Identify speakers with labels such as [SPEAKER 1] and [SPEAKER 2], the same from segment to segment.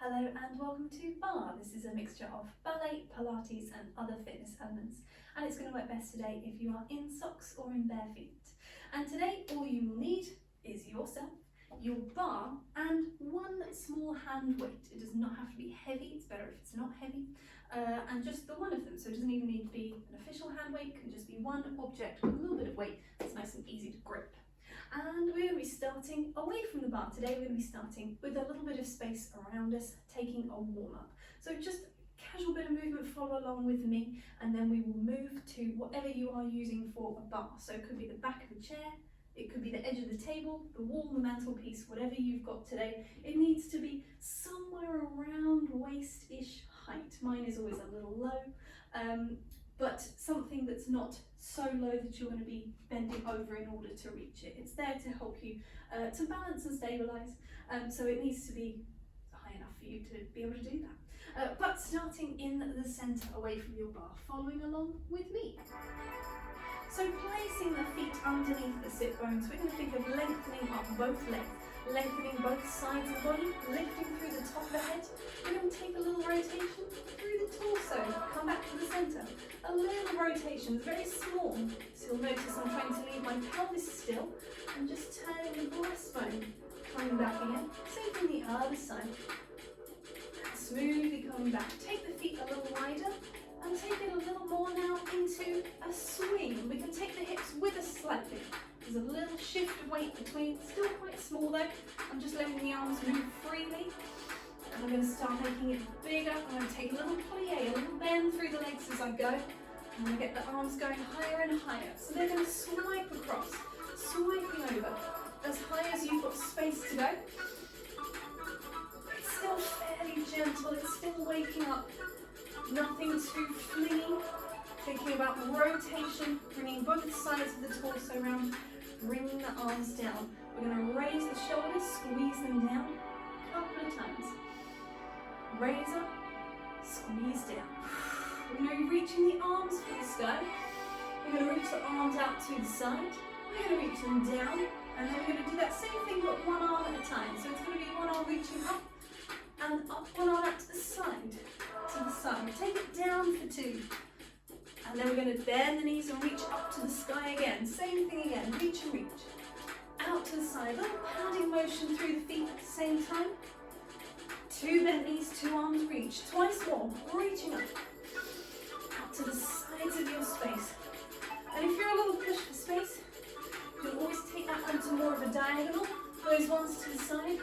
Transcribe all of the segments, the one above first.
[SPEAKER 1] Hello and welcome to Barre. This is a mixture of ballet, Pilates and other fitness elements, and it's going to work best today if you are in socks or in bare feet. And today all you will need is yourself, your bar and one small hand weight. It does not have to be heavy, it's better if it's not heavy, and just the one of them. So it doesn't even need to be an official hand weight, it can just be one object with a little bit of weight that's nice and easy to grip. And we're going to be starting away from the bar today. We're going to be starting with a little bit of space around us, taking a warm-up. So just a casual bit of movement, follow along with me, and then we will move to whatever you are using for a bar. So it could be the back of a chair, it could be the edge of the table, the wall, the mantelpiece, whatever you've got today. It needs to be somewhere around waist-ish height. Mine is always a little low, but something that's not so low that you're going to be bending over in order to reach it. It's there to help you to balance and stabilise, so it needs to be high enough for you to be able to do that. But starting in the centre away from your bar, following along with me. So placing the feet underneath the sit bones, we're going to think of lengthening up both legs, lengthening both sides of the body, lifting through the top of the head. We're going to take a little rotation through the torso, come back to the centre. A little rotation, very small. So you'll notice I'm trying to leave my pelvis still and just turning the breastbone, coming back again. Same from the other side. Smoothly coming back. Take the feet a little wider and take it a little more now into a swing. We can take the hips with us slightly. There's a little shift of weight between, still quite small though. I'm just letting the arms move freely. And I'm going to start making it bigger. I'm going to take a little plie, a little bend through the legs as I go. I'm going to get the arms going higher and higher. So they're going to swipe across, swiping over, as high as you've got space to go. It's still fairly gentle, it's still waking up. Nothing too flingy. Thinking about rotation, bringing both sides of the torso around, bringing the arms down. We're going to raise the shoulders, squeeze them down a couple of times. Raise up, squeeze down. We're going to be reaching the arms for the sky. We're going to reach the arms out to the side. We're going to reach them down, and then we're going to do that same thing but one arm at a time. So it's going to be one arm reaching up and up, one arm out to the side, to the side. Take it down for two. And then we're going to bend the knees and reach up to the sky again. Same thing again, reach and reach. Out to the side, little padding motion through the feet at the same time. Two bent knees, two arms reach. Twice more, reaching up. Out to the sides of your space. And if you're a little push for space, you can always take that onto more of a diagonal. Those ones to the side,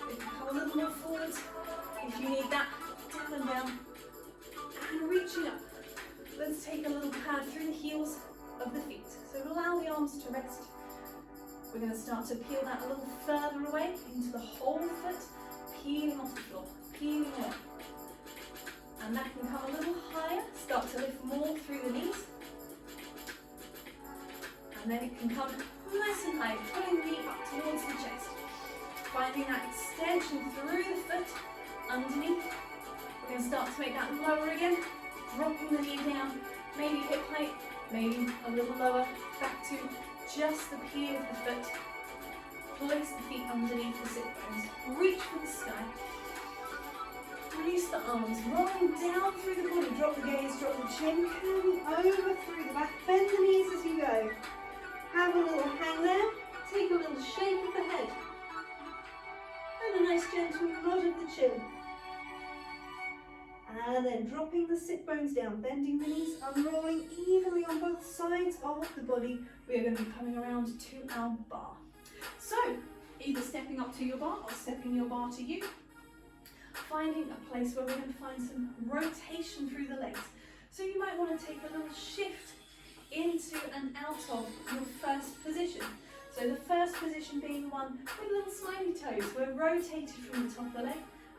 [SPEAKER 1] they can come a little more forwards if you need that. Down and down. And reaching up. Let's take a little pad through the heels of the feet. So allow the arms to rest. We're going to start to peel that a little further away into the whole foot, peeling off the floor, peeling away. And that can come a little higher, start to lift more through the knees. And then it can come nice and high, pulling the knee up towards the chest. Finding that extension through the foot, underneath. We're going to start to make that lower again. Dropping the knee down, maybe hip height, maybe a little lower, back to just the peel of the foot. Place the feet underneath the sit bones, reach for the sky. Release the arms, rolling down through the body, drop the gaze, drop the chin, coming over through the back, bend the knees as you go. Have a little hang there, take a little shake of the head, and a nice gentle nod of the chin. And then dropping the sit bones down, bending the knees, unrolling evenly on both sides of the body. We are going to be coming around to our bar. So, either stepping up to your bar or stepping your bar to you. Finding a place where we're going to find some rotation through the legs. So you might want to take a little shift into and out of your first position. So the first position being the one with little smiley toes. We're rotated from the top of the leg.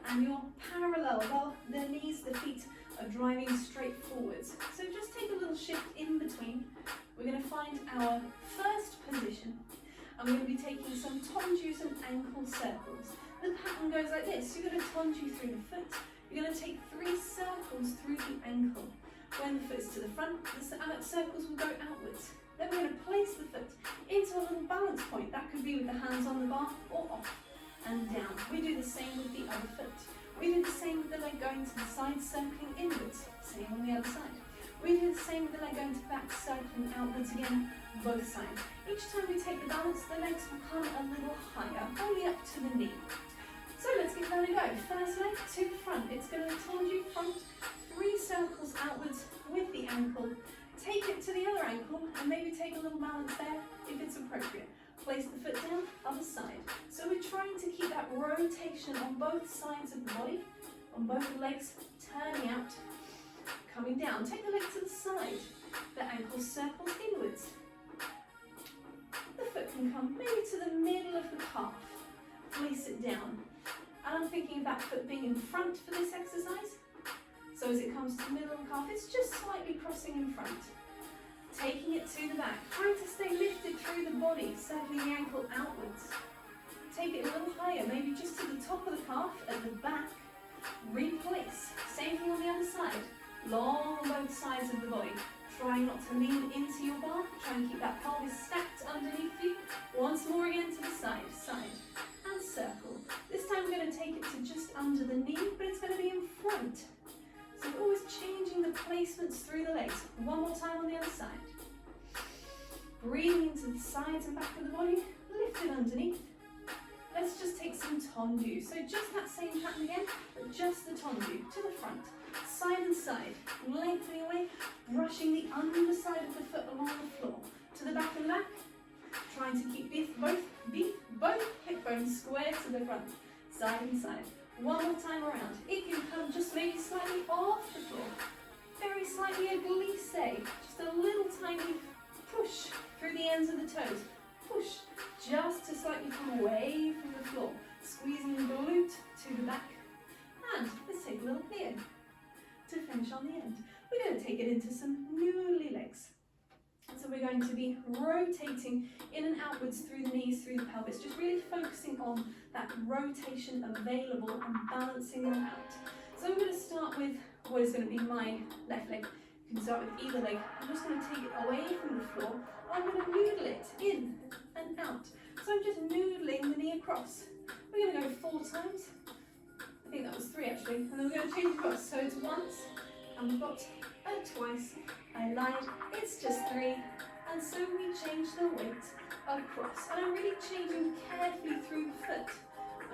[SPEAKER 1] And you're parallel, while the knees, the feet are driving straight forwards. So just take a little shift in between. We're going to find our first position, and we're going to be taking some tongus and ankle circles. The pattern goes like this. You're going to tongue through the foot. You're going to take 3 circles through the ankle. When the foot is to the front, the circles will go outwards. Then we're going to place the foot into a little balance point. That could be with the hands on the bar or off. and down. We do the same with the other foot. We do the same with the leg going to the side, circling inwards. Same on the other side. We do the same with the leg going to the back, circling outwards again, both sides. Each time we take the balance, the legs will come a little higher, only up to the knee. So let's give that a go. First leg to front. It's going to told you front, 3 circles outwards with the ankle. Take it to the other ankle and maybe take a little balance there if it's appropriate. Place the foot down, other side. So we're trying to keep that rotation on both sides of the body, on both legs, turning out, coming down. Take the leg to the side. The ankle circles inwards. The foot can come maybe to the middle of the calf. Place it down. And I'm thinking of that foot being in front for this exercise. So as it comes to the middle of the calf, it's just slightly crossing in front. Taking it to the back, trying to stay lifted through the body, circling the ankle outwards. Take it a little higher, maybe just to the top of the calf, at the back. Replace. Same thing on the other side. Long on both sides of the body. Trying not to lean into your bar. Try and keep that pelvis stacked underneath you. Once more again to the side, side, and circle. This time we're going to take it to just under the knee, but it's going to be in front. So we're always changing the placements through the legs. One more time on the other side. Breathing into the sides and back of the body, lift it underneath. Let's just take some tendu. So just that same pattern again, but just the tendu to the front. Side and side, lengthening away, brushing the underside of the foot along the floor. To the back and back, trying to keep both hip bones square to the front. Side and side. One more time around. It can come just maybe slightly off the floor. Very slightly a glisse. Just a little tiny push through the ends of the toes. Push just to slightly come away from the floor. Squeezing the glute to the back. And let's take a little plie to finish on the end. We're going to take it into some noodly legs. So we're going to be rotating in and outwards through the knees, through the pelvis, just really focusing on that rotation available and balancing them out. So I'm going to start with what is going to be my left leg. You can start with either leg. I'm just going to take it away from the floor. I'm going to noodle it in and out. So I'm just noodling the knee across. We're going to go 4 times. I think that was 3 actually. And then we're going to change across. So it's once, and we've got a twice. I lied, it's just 3. And so we change the weight across. And I'm really changing carefully through the foot.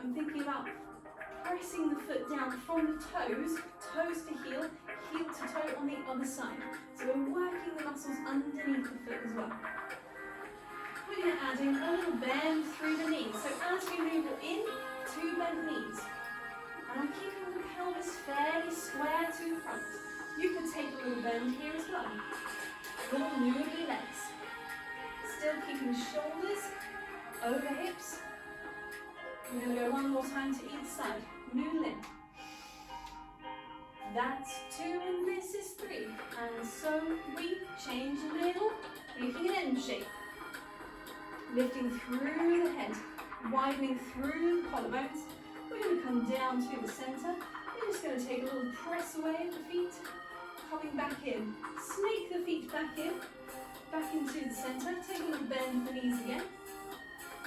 [SPEAKER 1] I'm thinking about pressing the foot down from the toes, toes to heel, heel to toe on the other side. So we're working the muscles underneath the foot as well. We're going to add in a little bend through the knees. So as we move in, 2 bent knees. And I'm keeping the pelvis fairly square to the front. You can take a little bend here as well. Little noodly legs. Still keeping shoulders over hips. We're going to go one more time to each side. Noodling. That's 2 and this is 3. And so we change a little, making an end shape. Lifting through the head, widening through the collarbones. We're going to come down to the center. We're just going to take a little press away of the feet. Coming back in. Snake the feet back in. Back into the center. Take a little bend of the knees again.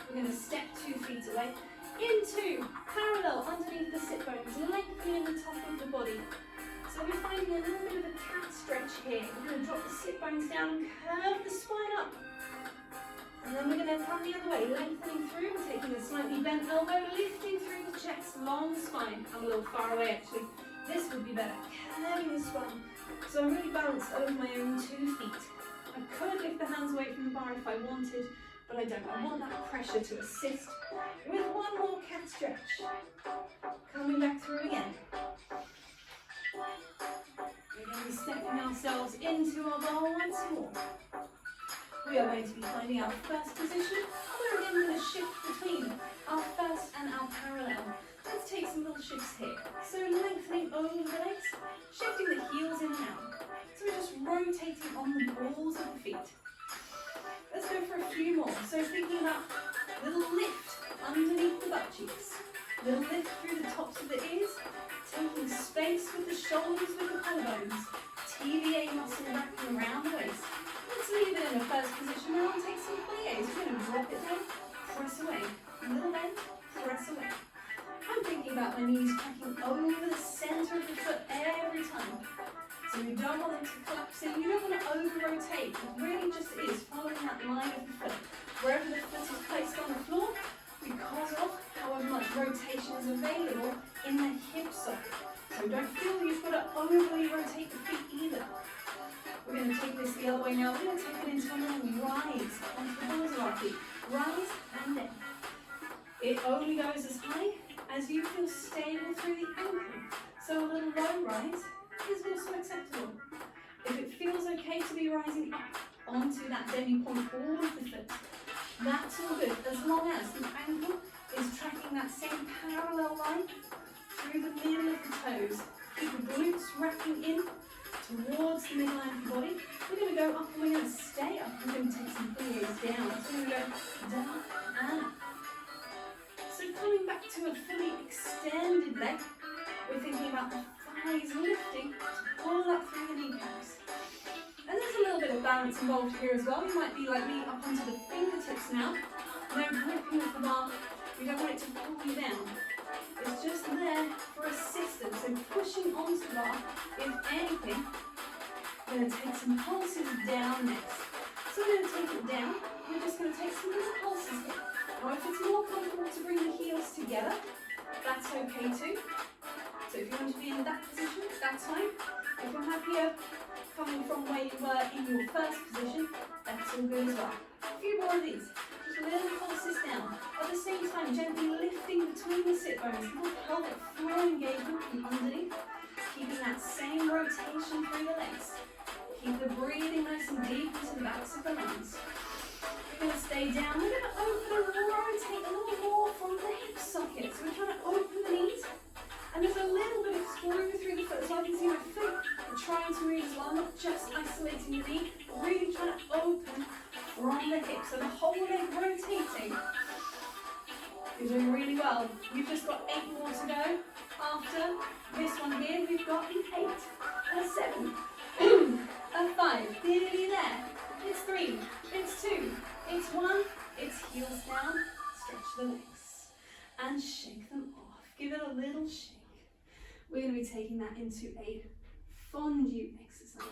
[SPEAKER 1] We're going to step 2 feet away. Into parallel underneath the sit bones. Lengthening the top of the body. So we're finding a little bit of a cat stretch here. We're going to drop the sit bones down and curve the spine up. And then we're going to come the other way, lengthening through, taking a slightly bent elbow, lifting through the chest, long spine. I'm a little far away actually. This would be better, curving the spine. So I'm really balanced over my own 2 feet. I could lift the hands away from the bar if I wanted, but I don't. I want that pressure to assist with one more cat stretch. Coming back through again. We're going to be stepping ourselves into our ball once more. We are going to be finding our first position. We're again going to shift between our first and our parallel. Let's take some little shifts here. So lengthening over the legs, shifting the heels in and out. So we're just rotating on the balls of the feet. Let's go for a few more. So thinking about little lift underneath the butt cheeks. Little lift through the tops of the ears. Taking space with the shoulders, with the collarbones. TVA muscle wrapping around the waist. Let's leave it in the first position. Now we'll take some plies. We're going to drop it down, press away. Little bend, press away. I'm thinking about my knees cracking over the centre of the foot every time. So you don't want them to collapse in, you don't want to over-rotate. It really just is following that line of the foot. Wherever the foot is placed on the floor, because of however much rotation is available in the hip socket. So don't feel you've got to overly rotate the feet either. We're going to take this the other way now. We're going to take it into a little rise onto the balls of our feet. Rise and then. It only goes as high as you feel stable through the ankle. So a little low rise is also acceptable. If it feels okay to be rising up onto that demi point all of the foot, that's all good, as long as the ankle is tracking that same parallel line through the middle of the toes. Keep the glutes wrapping in towards the midline of the body. We're going to go up and we're going to stay up. We're going to take some pliés down. So we're going to go down and up. So coming back to a fully extended leg, we're thinking about the thighs lifting to pull up through the kneecaps. And there's a little bit of balance involved here as well. You might be like me up onto the fingertips now. No gripping of the bar. We don't want it to pull you down. It's just there for assistance. So pushing onto the bar, if anything, we're going to take some pulses down next. So we're going to take it down. We're just going to take some little pulses here. Now if it's more comfortable to bring the heels together, that's okay too. So if you want to be in that position, that's fine. If you're happier coming from where you were in your first position, that's all good as well. A few more of these. Just little pulses down. At the same time, gently lifting between the sit bones. Little pelvic floor engagement from underneath. Keeping that same rotation through the legs. Keep the breathing nice and deep into the backs of the lungs. We're going to stay down. We're going to open and rotate a little more from the hip socket. So we're trying to open the knees. And there's a little bit of screw through the foot, so I can see my foot trying to move as well, not just isolating the knee, but really trying to open from the hip, so the whole leg rotating. You're doing really well. You've just got 8 more to go. After this one here, we've got an 8, a 7, a 5, nearly there. It's 3, it's 2, it's 1, it's heels down, stretch the legs, and shake them off. Give it a little shake. We're going to be taking that into a fondue exercise.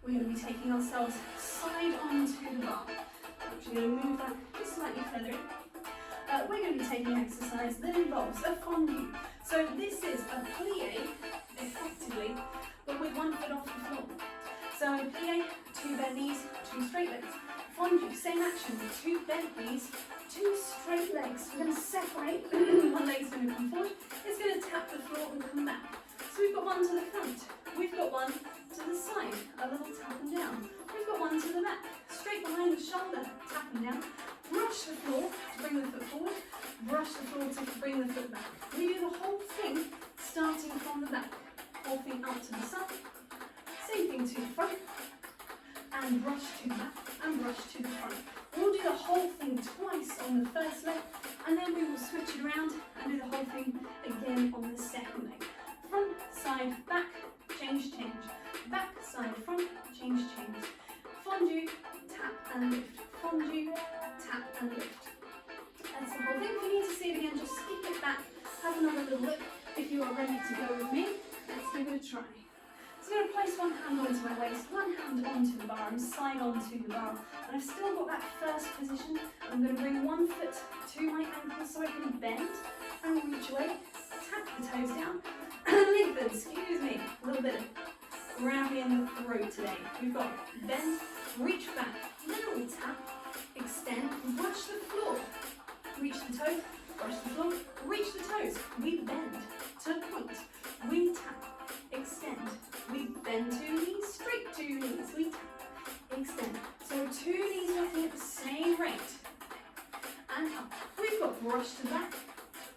[SPEAKER 1] We're going to be taking ourselves side onto the bar. I'm actually going to move that just slightly further in. We're going to be taking an exercise that involves a fondue. So this is a plie, effectively, but with one foot off the floor. So a plie, 2 bent knees, 2 straight legs. Fondue, same action, 2 bent knees, 2 straight legs. We're going to separate. One leg's going to come forward. It's going to tap the floor and come back. So we've got one to the front. We've got one to the side. A little tap and down. We've got one to the back. Straight behind the shoulder. Tap and down. Brush the floor to bring the foot forward. Brush the floor to bring the foot back. We do the whole thing starting from the back. Whole thing out to the side. Same thing to the front. And brush to the back. And brush to the front. We'll do the whole thing twice on the first leg, and then we will switch it around and do the whole thing again on the second leg. Front, side, back, change, change. Back, side, front, change, change. Fondue, tap and lift. Fondue, tap and lift. That's the whole thing. If you need to see it again, just skip it back. Have another little look. If you are ready to go with me, let's give it a try. So I'm going to place one hand onto my waist, one hand onto the bar, and side onto the bar. And I've still got that first position. I'm going to bring one foot to my ankle so I can bend and reach away, tap the toes down, and lengthen, excuse me, a little bit of gravity in the throat today. We've got bend, reach back, little tap, extend, brush the floor, reach the toes, brush the floor, reach the toes. We bend to point, we tap, extend. We bend 2 knees, straight 2 knees, we tap, extend. So 2 knees working at the same rate. And up. We've got brush to back.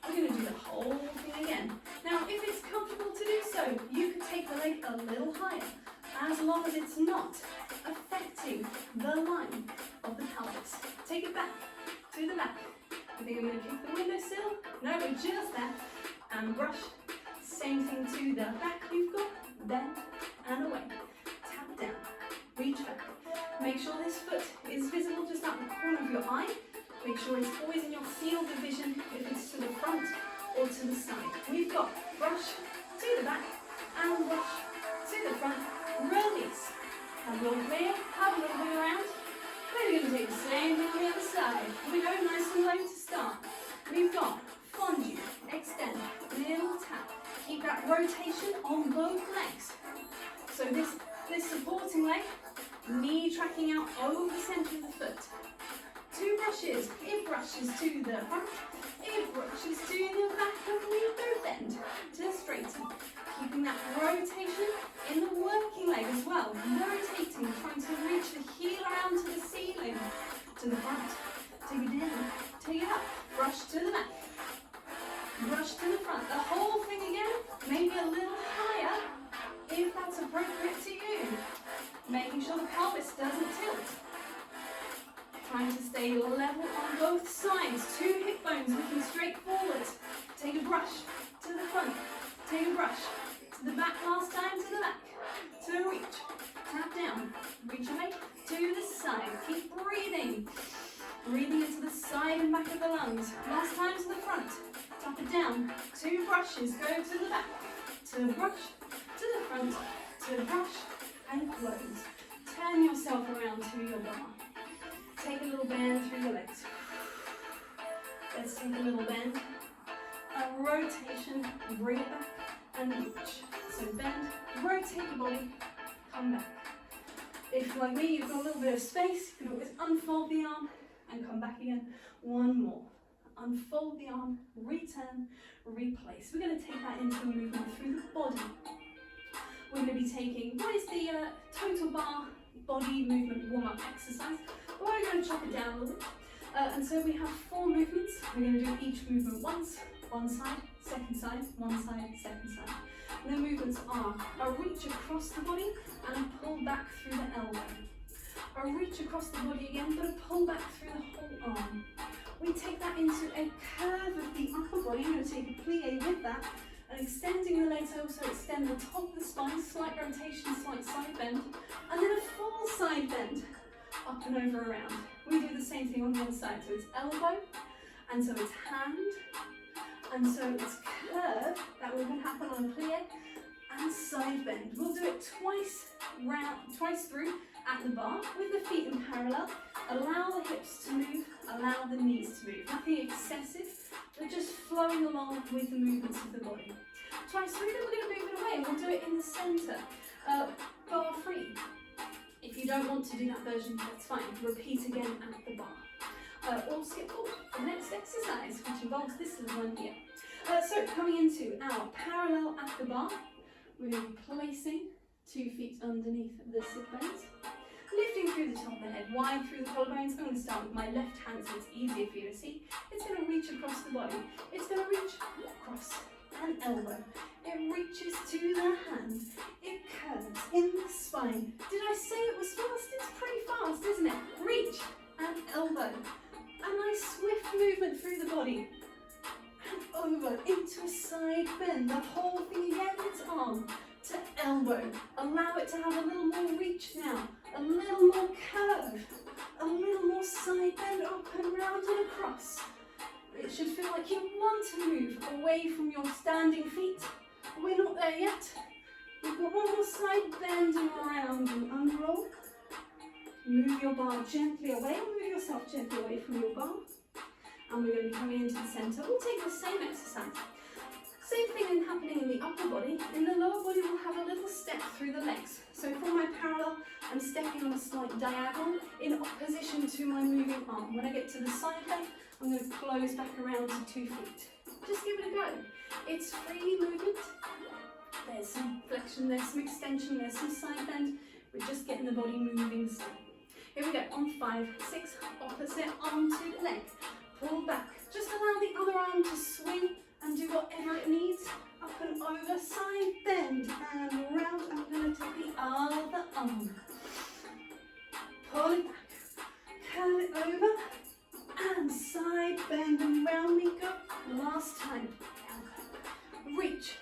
[SPEAKER 1] We're going to do the whole thing again. Now, if it's comfortable to do so, you could take the leg a little higher, as long as it's not affecting the line of the pelvis. Take it back to the back. I think I'm going to kick the windowsill. No, we're just there. And brush. Same thing to the back. You've got bend and away. Tap down. Reach back. Make sure this foot is visible just out the corner of your eye. Make Make sure it's always in your field of vision if it's to the front or to the side. We've got brush to the back and brush to the front. Release. Have a little clear, have a little bit around. Then we're going to do the same thing on the other side. We go nice and low to start. We've got fondue, extend, little tap. Keep that rotation on both legs. So this supporting leg, knee tracking out over the centre of the foot. 2 brushes, it brushes to the front, it brushes to the back, and we go bend to straighten. Keeping that rotation in the working leg as well. Rotating, trying to reach the heel around to the ceiling. To the front, take it down, take it up, brush to the back. Brush to the front. The whole thing again, maybe a little higher if that's appropriate to you. Making sure the pelvis doesn't tilt. Trying to stay level on both sides. 2 hip bones looking straight forward. Take a brush to the front. Take a brush to the back last time, to the back. To reach. Tap down. Reach away to the side. Keep breathing. Breathing into the side and back of the lungs. Last time to the front. Tap it down. 2 brushes. Go to the back. To brush. To the front. To brush. And close. Turn yourself around to your bar. Take a little bend through your legs. Let's take a little bend. A rotation. Bring it back. And reach. So bend. Rotate your body. Come back. If, like me, you've got a little bit of space, you can always unfold the arm and come back again. 1 more. Unfold the arm, return, replace. We're going to take that into movement through the body. We're going to be taking what is the Total Barre body movement warm-up exercise. But we're going to chop it down a little bit. And so we have 4 movements. We're going to do each movement once, one side, second side, one side, second side. And the movements are a reach across the body and a pull back through the elbow. A reach across the body again, but a pull back through the whole arm. We take that into a curve of the upper body. I'm going to take a plie with that. And extending the legs, also extend the top of the spine, slight rotation, slight side bend. And then a full side bend, up and over around. We do the same thing on the other side. So it's elbow, and so it's hand, and so it's curve. That will happen on a plie, and side bend. We'll do it twice through at the bar with the feet in parallel. Allow the hips to move, allow the knees to move. Nothing excessive, but just flowing along with the movements of the body. Twice through, then we're going to move it away, and we'll do it in the centre, bar free. If you don't want to do that version, that's fine. Repeat again at the bar. Or skip forward to the next exercise, which involves this little one here. So coming into our parallel at the bar, we're going to be placing 2 feet underneath the sit bones. Lifting through the top of the head, wide through the collarbones. I'm going to start with my left hand so it's easier for you to see. It's going to reach across the body. It's going to reach across an elbow. It reaches to the hand. It curves in the spine. Did I say it was fast? It's pretty fast, isn't it? Reach and elbow. A nice swift movement through the body. And over into a side bend. The whole thing again, it's arm to elbow. Allow it to have a little more reach now. A little more curve. A little more side bend up and round and across. It should feel like you want to move away from your standing feet. We're not there yet. We've got 1 more side bend and around and unroll. Move your bar gently away, move yourself gently away from your bar. And we're going to be coming into the centre. We'll take the same exercise. Same thing happening in the upper body. In the lower body, we'll have a little step through the legs. So from my parallel, I'm stepping on a slight diagonal in opposition to my moving arm. When I get to the side leg, I'm going to close back around to 2 feet. Just give it a go. It's free movement. There's some flexion, there's some extension, there's some side bend. We're just getting the body moving still. Here we go, on 5, 6, opposite arm to the leg. Pull back. Just allow the other arm to swing and do whatever it needs. Up and over, side bend and around. I'm going to take the other arm. Pull it back. Curl it over. And side bend and round we go. Last time. Reach.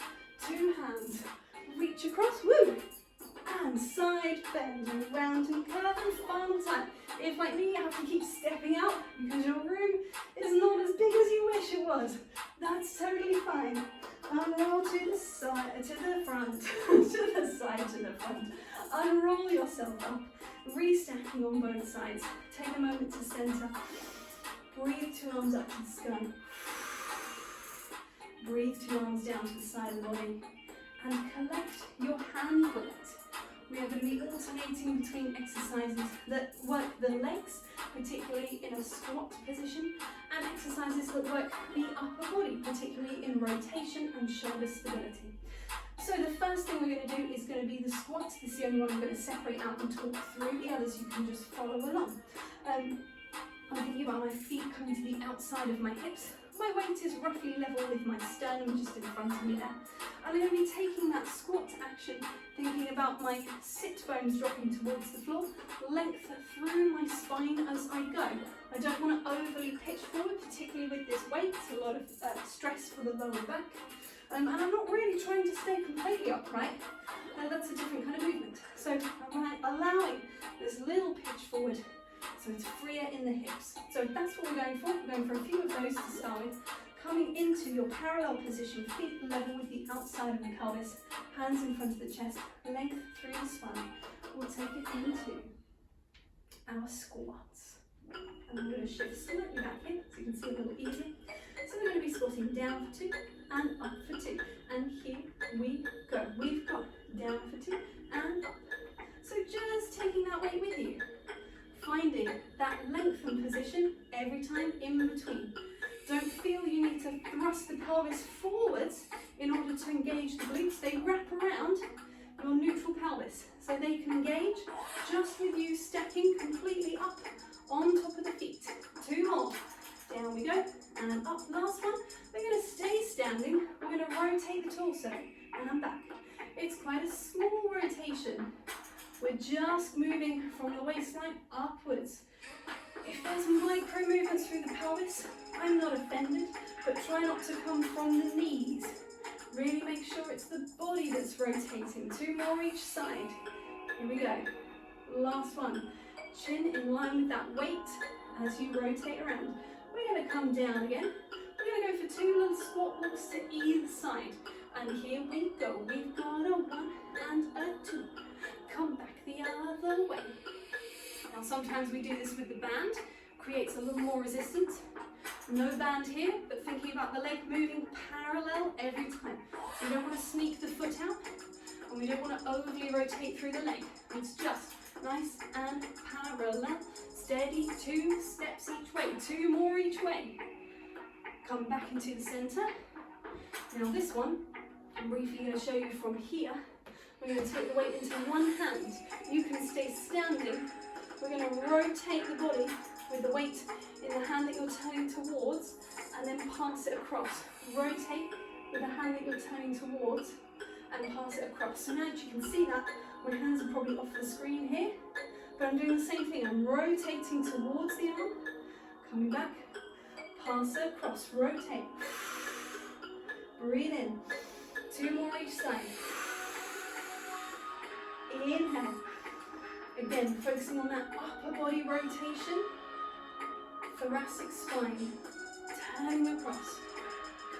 [SPEAKER 1] 2 hands. Reach across. Woo. and side bend and round and curve and final time. If like me, you have to keep stepping out because your room is not as big as you wish it was. That's totally fine. Unroll to the side, to the front, to the side, to the front. Unroll yourself up, restacking on both sides. Take a moment to center. Breathe 2 arms up to the sky. Breathe 2 arms down to the side of the body. And collect your hand weight. We are going to be alternating between exercises that work the legs, particularly in a squat position, and exercises that work the upper body, particularly in rotation and shoulder stability. So the first thing we're going to do is going to be the squats. This is the only one I'm going to separate out and talk through. The others you can just follow along. I'm thinking about my feet coming to the outside of my hips. My weight is roughly level with my sternum, just in front of me there. And I'm going to be taking that squat action, thinking about my sit bones dropping towards the floor, length through my spine as I go. I don't want to overly pitch forward, particularly with this weight. It's a lot of stress for the lower back. And I'm not really trying to stay completely upright. That's a different kind of movement. So I'm allowing this little pitch forward, so it's freer in the hips. So that's what we're going for. We're going for a few of those to start with. Coming into your parallel position, feet level with the outside of the pelvis, hands in front of the chest, length through the spine. We'll take it into our squats. And I'm going to shift slightly back here so you can see a little easier. So we're going to be squatting down for 2 and up for 2. And here we go. We've got down for 2 and up. So just taking that weight with you. Finding that lengthened position every time in between. Don't feel you need to thrust the pelvis forwards in order to engage the glutes. They wrap around your neutral pelvis so they can engage just with you stepping completely up on top of the feet. 2 more. Down we go and up. Last one. We're going to stay standing. We're going to rotate the torso and back. It's quite a small rotation. We're just moving from the waistline upwards. If there's micro movements through the pelvis, I'm not offended, but try not to come from the knees. Really make sure it's the body that's rotating. 2 more each side. Here we go. Last one. Chin in line with that weight as you rotate around. We're going to come down again. We're going to go for 2 little squat walks to either side. And here we go. We've got a 1 and a 2. Come back the other way. Now sometimes we do this with the band, creates a little more resistance. No band here, but thinking about the leg moving parallel every time. We don't want to sneak the foot out, and we don't want to overly rotate through the leg. It's just nice and parallel, steady, 2 steps each way, 2 more each way. Come back into the center. Now this one, I'm briefly going to show you from here. We're going to take the weight into one hand. You can stay standing. We're going to rotate the body with the weight in the hand that you're turning towards and then pass it across. Rotate with the hand that you're turning towards and pass it across. So now as you can see that, my hands are probably off the screen here, but I'm doing the same thing. I'm rotating towards the arm, coming back, pass it across, rotate. Breathe in. 2 more each side. Inhale. Again, focusing on that upper body rotation. Thoracic spine. Turning across.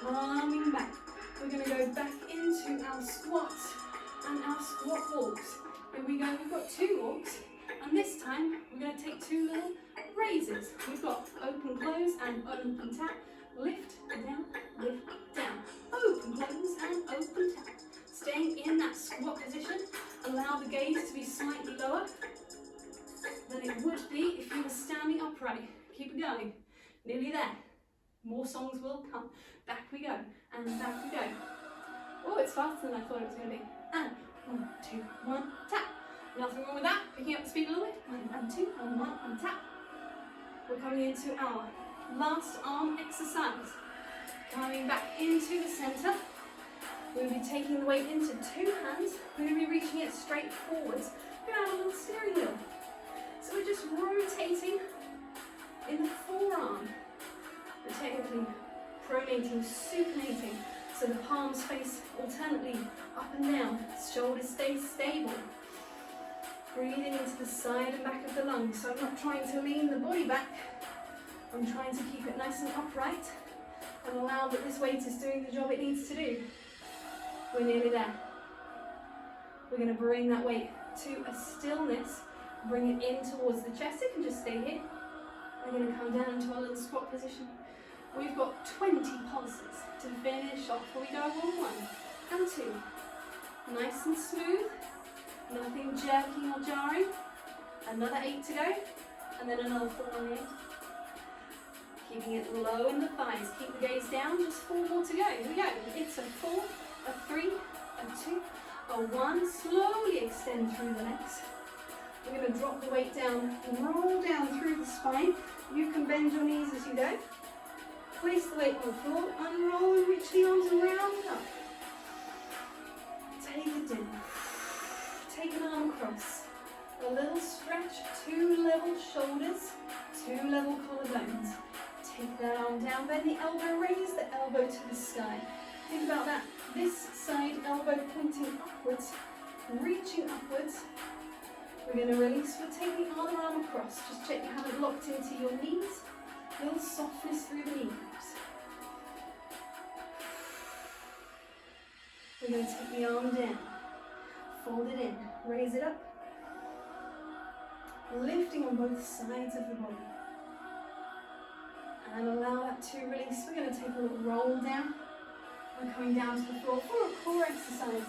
[SPEAKER 1] Coming back. We're going to go back into our squats and our squat walks. Here we go. We've got 2 walks. And this time, we're going to take 2 little raises. We've got open, close, and open tap. Lift, down, open, close, and open tap. Staying in that squat position, allow the gaze to be slightly lower than it would be if you were standing upright. Keep it going. Nearly there. More songs will come. Back we go, and back we go. Oh, it's faster than I thought it was going to be. And 1, 2, 1, tap. Nothing wrong with that. Picking up the speed a little bit. 1 and 2, and 1 and tap. We're coming into our last arm exercise. Coming back into the center. We'll be taking the weight into 2 hands. We're going to be reaching it straight forwards. We're going to have a little steering wheel. So we're just rotating in the forearm. We're technically pronating, supinating, so the palms face alternately up and down. Shoulders stay stable. Breathing into the side and back of the lungs. So I'm not trying to lean the body back. I'm trying to keep it nice and upright and allow that this weight is doing the job it needs to do. We're nearly there. We're going to bring that weight to a stillness. Bring it in towards the chest. It can just stay here. We're going to come down into our little squat position. We've got 20 pulses to finish off. We go on 1 and 2. Nice and smooth. Nothing jerking or jarring. Another 8 to go. And then another 4 on the end. Keeping it low in the thighs. Keep the gaze down. Just 4 more to go. Here we go. It's a 4, a 3, a 2, a 1. Slowly extend through the legs. We're going to drop the weight down and roll down through the spine. You can bend your knees as you go. Place the weight on the floor. Unroll and reach the arms around and up. Take it in. Take an arm across. A little stretch. 2 level shoulders. 2 level collarbones. Take that arm down. Bend the elbow. Raise the elbow to the sky. Think about that. This side elbow pointing upwards. Reaching upwards. We're going to release. We'll take the other arm across. Just check you haven't locked into your knees. A little softness through the knee caps. We're going to take the arm down. Fold it in. Raise it up. Lifting on both sides of the body. And allow that to release. We're going to take a little roll down. We're coming down to the floor for a core exercise.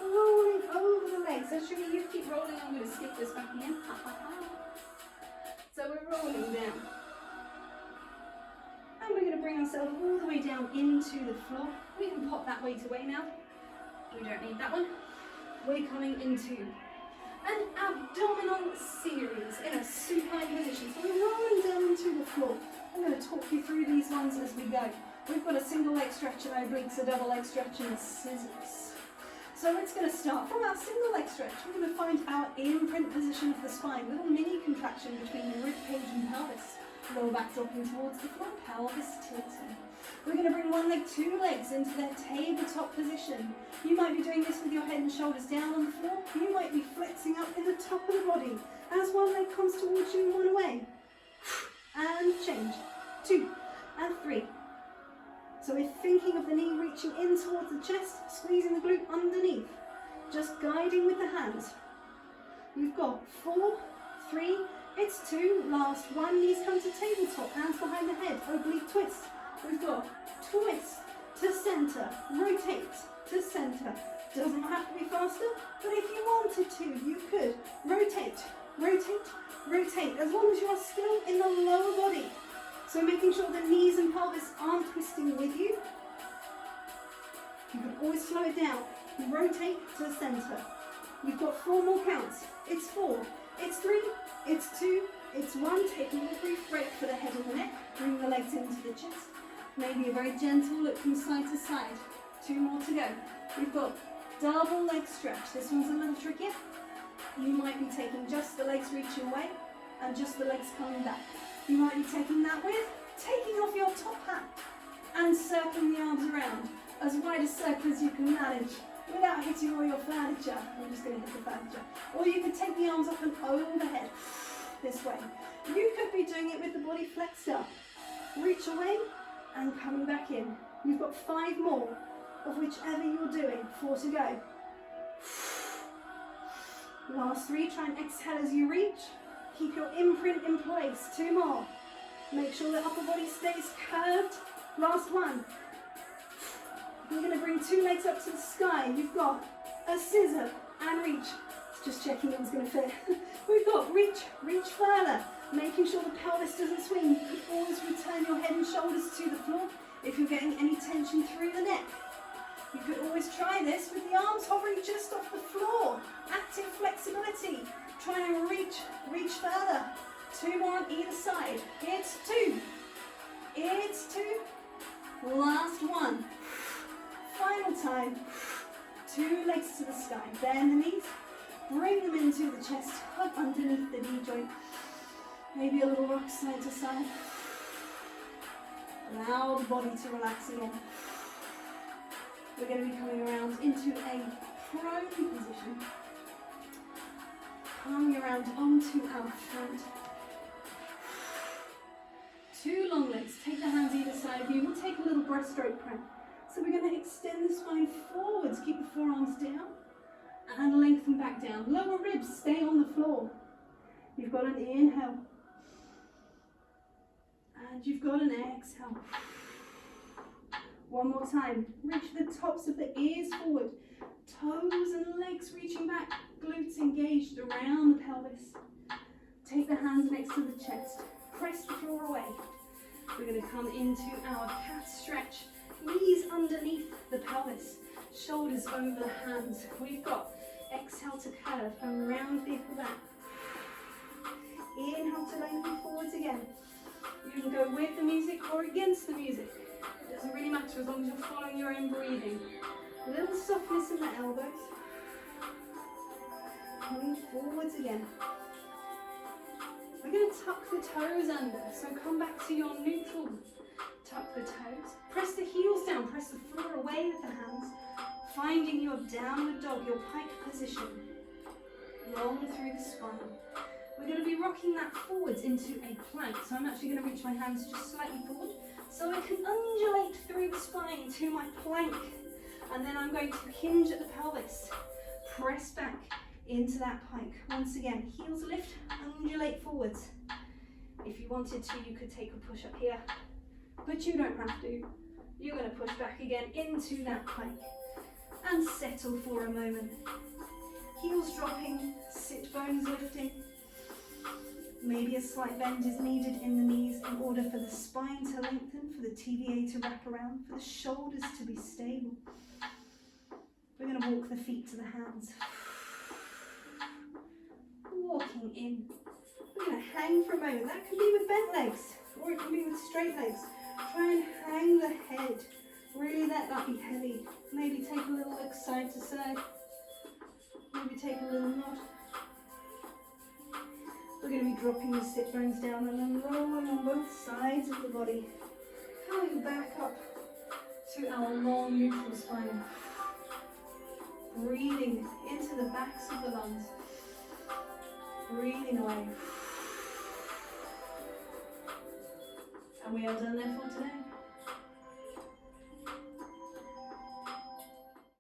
[SPEAKER 1] Rolling over the legs. So should you keep rolling, I'm going to stick this back in. So we're rolling down. And we're going to bring ourselves all the way down into the floor. We can pop that weight away now. We don't need that one. We're coming into an abdominal series in a supine position. So we're rolling down into the floor. I'm going to talk you through these ones as we go. We've got a single leg stretch in obliques, a double leg stretch and scissors. So it's going to start from our single leg stretch. We're going to find our imprint position of the spine, little mini contraction between the rib cage and pelvis. Lower back dropping towards the floor, pelvis tilting. We're going to bring 1 leg, 2 legs into their tabletop position. You might be doing this with your head and shoulders down on the floor. You might be flexing up in the top of the body as 1 leg comes towards you and 1 away. And change. 2 and 3. So we're thinking of the knee reaching in towards the chest, squeezing the glute underneath. Just guiding with the hands. You've got 4, 3, it's 2, last 1, knees come to tabletop, hands behind the head, oblique twist. We've got twist to center, rotate to center. Doesn't have to be faster, but if you wanted to, you could rotate, rotate, rotate, as long as you are still in the lower body. So making sure the knees and pelvis aren't twisting with you. You can always slow it down. You rotate to the center. You've got 4 more counts. It's 4, it's 3, it's 2, it's 1. Taking a brief break for the head and the neck. Bring the legs into the chest. Maybe a very gentle look from side to side. 2 more to go. We've got double leg stretch. This one's a little trickier. You might be taking just the legs reaching away and just the legs coming back. You might be taking that with, taking off your top hat and circling the arms around as wide a circle as you can manage without hitting all your furniture. I'm just going to hit the furniture. Or you could take the arms up and overhead this way. You could be doing it with the body flexed up. Reach away and coming back in. You've got 5 more of whichever you're doing. 4 to go. Last 3, try and exhale as you reach. Keep your imprint in place. 2 more. Make sure the upper body stays curved. Last 1. You're going to bring 2 legs up to the sky. You've got a scissor and reach. Just checking it was going to fit. We've got reach, reach further. Making sure the pelvis doesn't swing. You could always return your head and shoulders to the floor if you're getting any tension through the neck. You could always try this with the arms hovering just off the floor. Active flexibility. Try and reach further. 2 more on either side. It's 2. It's 2. Last 1. Final time. 2 legs to the sky. Bend the knees. Bring them into the chest. Hug underneath the knee joint. Maybe a little rock side to side. Allow the body to relax again. We're going to be coming around into a prone position. Coming around onto our front. 2 long legs. Take the hands either side of you. We'll take a little breaststroke prep. So we're going to extend the spine forwards. Keep the forearms down and lengthen back down. Lower ribs stay on the floor. You've got an inhale. And you've got an exhale. One more time. Reach the tops of the ears forward. Toes and legs reaching back. Glutes engaged around the pelvis. Take the hands next to the chest. Press the floor away. We're going to come into our cat stretch. Knees underneath the pelvis. Shoulders over the hands. We've got exhale to curve around the upper back. Inhale to lengthen forwards again. You can go with the music or against the music. It doesn't really matter as long as you're following your own breathing. A little softness in the elbows. Coming forwards again. We're going to tuck the toes under, so come back to your neutral. Tuck the toes. Press the heels down, press the floor away with the hands. Finding your downward dog, your pike position. Long through the spine. We're going to be rocking that forwards into a plank. So I'm actually going to reach my hands just slightly forward so I can undulate through the spine to my plank. And then I'm going to hinge at the pelvis. Press back into that pike. Once again, heels lift, undulate forwards. If you wanted to, you could take a push up here, but you don't have to. You're going to push back again into that plank and settle for a moment. Heels dropping, sit bones lifting. Maybe a slight bend is needed in the knees in order for the spine to lengthen, for the TVA to wrap around, for the shoulders to be stable. We're going to walk the feet to the hands. Walking in. We're going to hang for a moment. That can be with bent legs or it can be with straight legs. Try and hang the head. Really let that be heavy. Maybe take a little look side to side. Maybe take a little nod. We're going to be dropping the sit bones down and then rolling on both sides of the body. Coming back up to our long neutral spine. Breathing into the backs of the lungs. Breathing away. And we are done there for today.